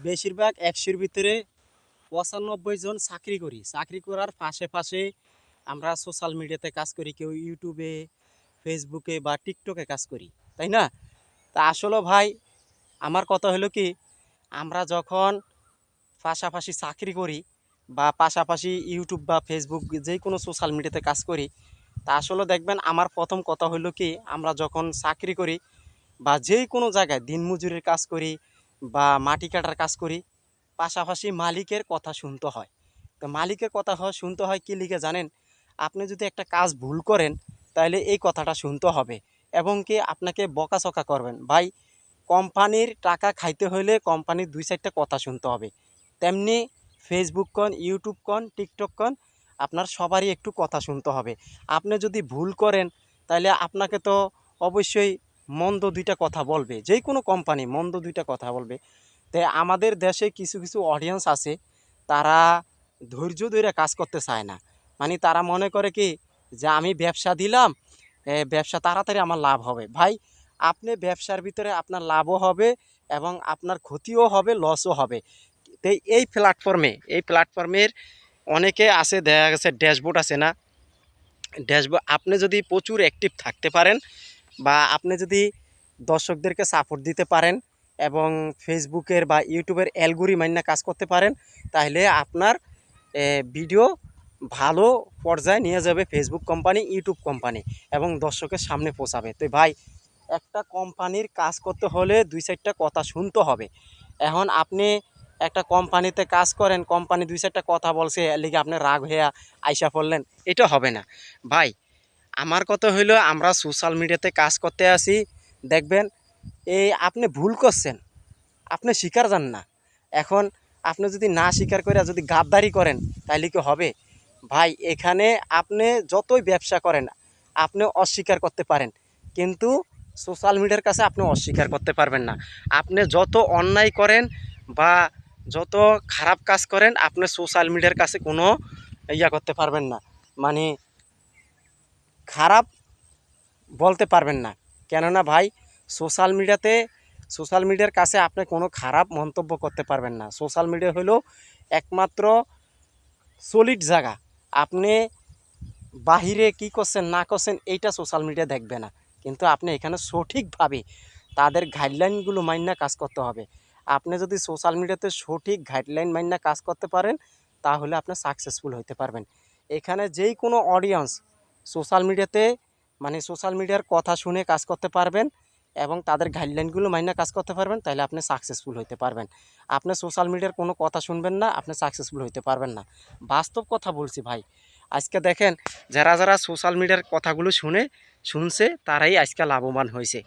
বেশিরভাগ ১০০-র ভিতরে ৯৫ জন চাকরি করি। চাকরি করার পাশে পাশে আমরা সোশ্যাল মিডিয়াতে কাজ করি, কেউ ইউটিউবে, ফেসবুকে বা টিকটকে কাজ করি, তাই না? তা আসলে ভাই আমার কথা হলো কি, আমরা যখন পাশাপাশি চাকরি করি বা পাশাপাশি ইউটিউব বা ফেসবুক যে কোনো সোশ্যাল মিডিয়াতে কাজ করি, তা আসলে দেখবেন আমার প্রথম কথা হলো কি, আমরা যখন চাকরি করি বা যে কোনো জায়গায় দিনমজুরের কাজ করি বা মাটি কাটার কাজ করি, পাশাপাশি মালিকের কথা শুনতে হয়। তো মালিকের কথা শুনতে হয় কি লিখে জানেন? আপনি যদি একটা কাজ ভুল করেন তাহলে এই কথাটা শুনতে হবে এবং কি আপনাকে বকাঝকা করবেন। ভাই কোম্পানির টাকা খাইতে হলে কোম্পানির ২-৪টা কথা শুনতে হবে। তেমনি ফেসবুক কন, ইউটিউব কন, টিকটক কন, আপনার সবারই একটু কথা শুনতে হবে। আপনি যদি ভুল করেন তাহলে আপনাকে তো অবশ্যই মন্দ ২টা কথা বলবে। যে কোনো কোম্পানি মন্দ ২টা কথা বলবে। তাই আমাদের দেশে কিছু কিছু অডিয়েন্স আছে, তারা ধৈর্য ধরে কাজ করতে চায় না। মানে তারা মনে করে কি যে আমি ব্যবসা দিলাম, ব্যবসা তাড়াতাড়ি আমার লাভ হবে। ভাই আপনি ব্যবসার ভিতরে আপনার লাভও হবে এবং আপনার ক্ষতিও হবে, লসও হবে। তো এই প্ল্যাটফর্মের অনেকে আছে, দেখা গেছে ড্যাশবোর্ড আছে না, ড্যাশবোর্ড আপনি যদি প্রচুর অ্যাক্টিভ থাকতে পারেন বা আপনি যদি দর্শকদেরকে সাপোর্ট দিতে পারেন এবং ফেসবুকের বা ইউটিউবের অ্যালগরিদম কাজ করতে পারেন, তাহলে আপনার ভিডিও ভালো পর্যায়ে নিয়ে যাবে ফেসবুক কোম্পানি, ইউটিউব কোম্পানি এবং দর্শকের সামনে পৌঁছাবে। তো ভাই একটা কোম্পানির কাজ করতে হলে ২-৪টা কথা শুনতে হবে। এখন আপনি একটা কোম্পানিতে কাজ করেন, কোম্পানি ২-৪টা কথা বলছে, এর লিগে আপনি রাগ হইয়া আইসা পড়লেন, এটা হবে না। ভাই আমার কথা হইলো আমরা সোশ্যাল মিডিয়াতে কাজ করতে আসি, দেখবেন এই আপনি ভুল করছেন, আপনি স্বীকার যান না। এখন আপনি যদি না স্বীকার করে যদি গাদ্দারি করেন তাহলে কি হবে? ভাই এখানে আপনি যতই ব্যবসা করেন আপনি অস্বীকার করতে পারেন, কিন্তু সোশ্যাল মিডিয়ার কাছে আপনি অস্বীকার করতে পারবেন না। আপনি যত অন্যায় করেন বা যত খারাপ কাজ করেন আপনি সোশ্যাল মিডিয়ার কাছে কোনো করতে পারবেন না, মানে খারাপ বলতে পারবেন না। কেননা ভাই সোশ্যাল মিডিয়ার কাছে আপনি কোনো খারাপ মন্তব্য করতে পারবেন না। সোশ্যাল মিডিয়া হলো একমাত্র সলিড জায়গা। আপনি বাহিরে কি করছেন না করছেন এইটা সোশ্যাল মিডিয়া দেখবে না, কিন্তু আপনি এখানে সঠিকভাবে তাদের গাইডলাইনগুলো মাইনা কাজ করতে হবে। আপনি যদি সোশ্যাল মিডিয়াতে সঠিক গাইডলাইন মাইনা কাজ করতে পারেন তাহলে আপনি সাকসেসফুল হতে পারবেন। এখানে যেই কোনো অডিয়েন্স সোশ্যাল মিডিয়াতে, মানে সোশ্যাল মিডিয়ার কথা শুনে কাজ করতে পারবেন এবং তাদের গাইডলাইনগুলো মাইনা কাজ করতে পারবেন, তাহলে আপনি সাকসেসফুল হতে পারবেন। আপনি সোশ্যাল মিডিয়ার কোনো কথা শুনবেন না, আপনি সাকসেসফুল হতে পারবেন না। বাস্তব কথা বলছি ভাই। আজকে দেখেন যারা যারা সোশ্যাল মিডিয়ার কথাগুলো শুনছে তারাই আজকে লাভবান হয়েছে।